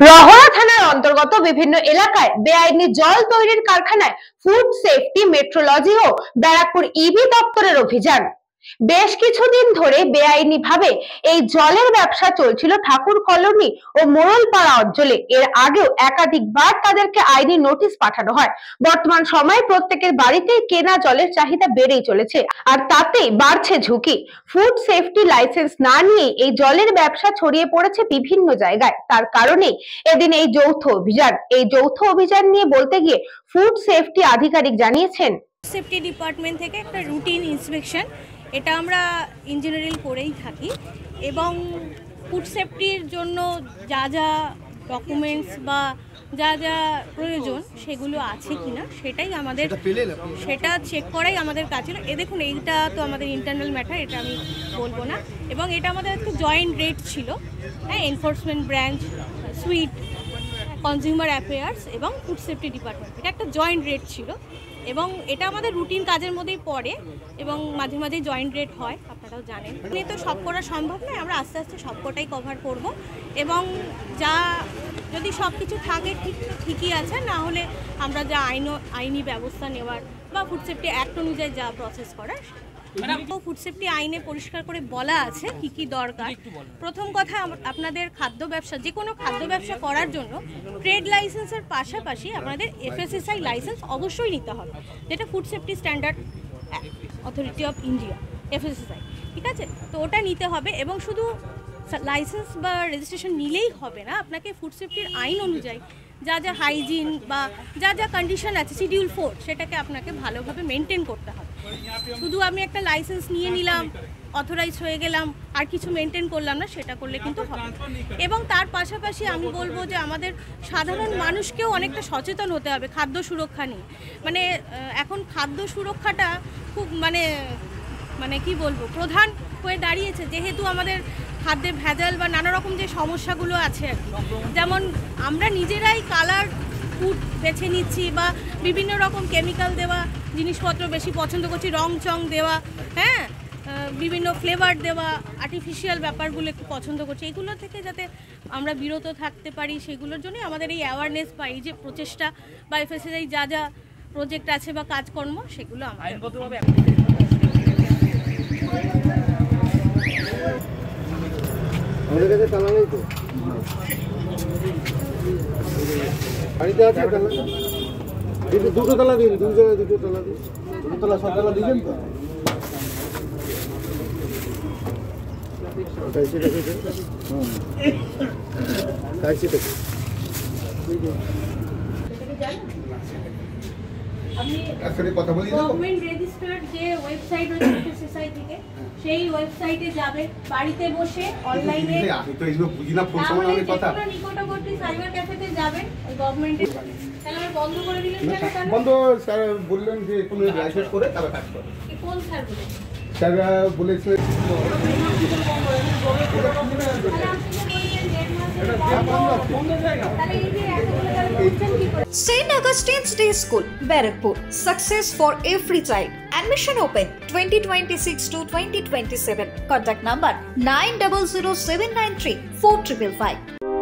রহরা থানার অন্তর্গত বিভিন্ন এলাকায় বেআইনি জল তৈরির কারখানায় ফুড সেফটি, মেট্রোলজি ও ব্যারাকপুর ইবি দপ্তরের অভিযান। বেশ কিছুদিন ধরে বেআইনি ভাবে এই জলের ব্যবসা চলছিল ঠাকুর কলোনি ও মোড়লপাড়া অঞ্চলে। এর আগেও একাধিকবার তাদেরকে আইনি নোটিশ পাঠানো হয়। বর্তমান সময়ে প্রত্যেকের বাড়িতেই কেনা জলের চাহিদা বেড়েই চলেছে, আর তাতেই বাড়ছে ঝুঁকি। ফুড সেফটি লাইসেন্স না নিয়ে এই জলের ব্যবসা ছড়িয়ে পড়েছে বিভিন্ন জায়গায়। তার কারণেই এদিন এই যৌথ অভিযান নিয়ে বলতে গিয়ে ফুড সেফটি আধিকারিক জানিয়েছেন, সেফটি ডিপার্টমেন্ট থেকে একটা রুটিন ইন্সপেকশন এটা আমরা ইঞ্জিনিয়ারিং করেই থাকি, এবং ফুড সেফটির জন্য যা যা ডকুমেন্টস বা যা যা প্রয়োজন সেগুলো আছে কিনা সেটা চেক করাই আমাদের কাজ ছিল। দেখুন, এইটা তো আমাদের ইন্টারনাল ম্যাটার, এটা আমি বলবো না। এবং এটা আমাদের একটা জয়েন্ট রেট ছিল, হ্যাঁ, enforcement branch, sweet, consumer affairs এবং ফুড সেফটি ডিপার্টমেন্ট, এটা একটা জয়েন্ট রেট ছিল। এবং এটা আমাদের রুটিন কাজের মধ্যেই পড়ে, এবং মাঝে মাঝে জয়েন্ট রেট হয়, আপনারাও জানেন। এমনি তো সব করা সম্ভব নয়, আমরা আস্তে আস্তে সবকটাই কভার করব। এবং যা যদি সব কিছু থাকে ঠিকই আছে, না হলে আমরা যা আইনি ব্যবস্থা নেওয়ার বা ফুড সেফটি অ্যাক্ট অনুযায়ী যা প্রসেস করার, ফুড সেফটি আইনে পরিষ্কার করে বলা আছে কি কি দরকার। প্রথম কথা, আপনাদের খাদ্য ব্যবসা, যে কোনো খাদ্য ব্যবসা করার জন্য ট্রেড লাইসেন্সের পাশাপাশি আপনাদের FSSAI লাইসেন্স অবশ্যই নিতে হবে, যেটা food safety standard authority of India, FSSAI, ঠিক আছে? তো ওটা নিতে হবে। এবং শুধু লাইসেন্স বা রেজিস্ট্রেশন নিলেই হবে না, আপনাকে ফুড সেফটির আইন অনুযায়ী যা যা হাইজিন বা যা যা কন্ডিশন আছে শিডিউল 4, সেটাকে আপনাকে ভালোভাবে মেনটেন করতে হবে। শুধু আমি একটা লাইসেন্স নিয়ে নিলাম, অথরাইজ হয়ে গেলাম, আর কিছু মেনটেন করলাম না, সেটা করলে কিন্তু হবে। এবং তার পাশাপাশি আমি বলবো যে আমাদের সাধারণ মানুষকেও অনেকটা সচেতন হতে হবে খাদ্য সুরক্ষা নিয়ে। মানে এখন খাদ্য সুরক্ষাটা খুব মানে কি বলবো, প্রধান হয়ে দাঁড়িয়েছে, যেহেতু আমাদের খাদ্যে ভেজাল বা নানা রকম যে সমস্যাগুলো আছে আর কি। যেমন আমরা নিজেরাই কালার ফুড বেছে নিচ্ছি বা বিভিন্ন রকম কেমিক্যাল দেওয়া জিনিসপত্র বেশি পছন্দ করছি, রং চং দেওয়া, হ্যাঁ, বিভিন্ন ফ্লেভার দেওয়া, আর্টিফিশিয়াল ব্যাপারগুলো একটু পছন্দ করছি। এগুলো থেকে যাতে আমরা বিরত থাকতে পারি, সেগুলোর জন্যই আমাদের এই অ্যাওয়ারনেস বা এই যে প্রচেষ্টা বা FSSAI যা যা প্রজেক্ট আছে বা কাজকর্ম, সেগুলো আইনগতভাবে আমাদের কাছে তালা নেই তো, বাড়িতে আছে তালা, দুটো তালা দিন, দুটো তালা দিন, দুটো তালা, সব তালা দিবেন তো? গভর্নমেন্ট রেজিস্টার্ড যে ওয়েবসাইট রয়েছে FSSAI থেকে, সেই ওয়েবসাইটে যাবেন, বাড়িতে বসে অনলাইনে, নিকটবর্তী সাইবার ক্যাফেতে যাবেন, গভর্নমেন্টের। তাহলে বন্ধ করে দিলেন কেন? বন্ধ স্যার বললেন যে কোনো লাইসেন্স করে তবে কাজ করে। কোন স্যার বলেছেন? স্যার বলেছে St. Augustine's Day School, Barakpur. Success for every child. Admission open 2026 to 2027. Contact number 900793 4555.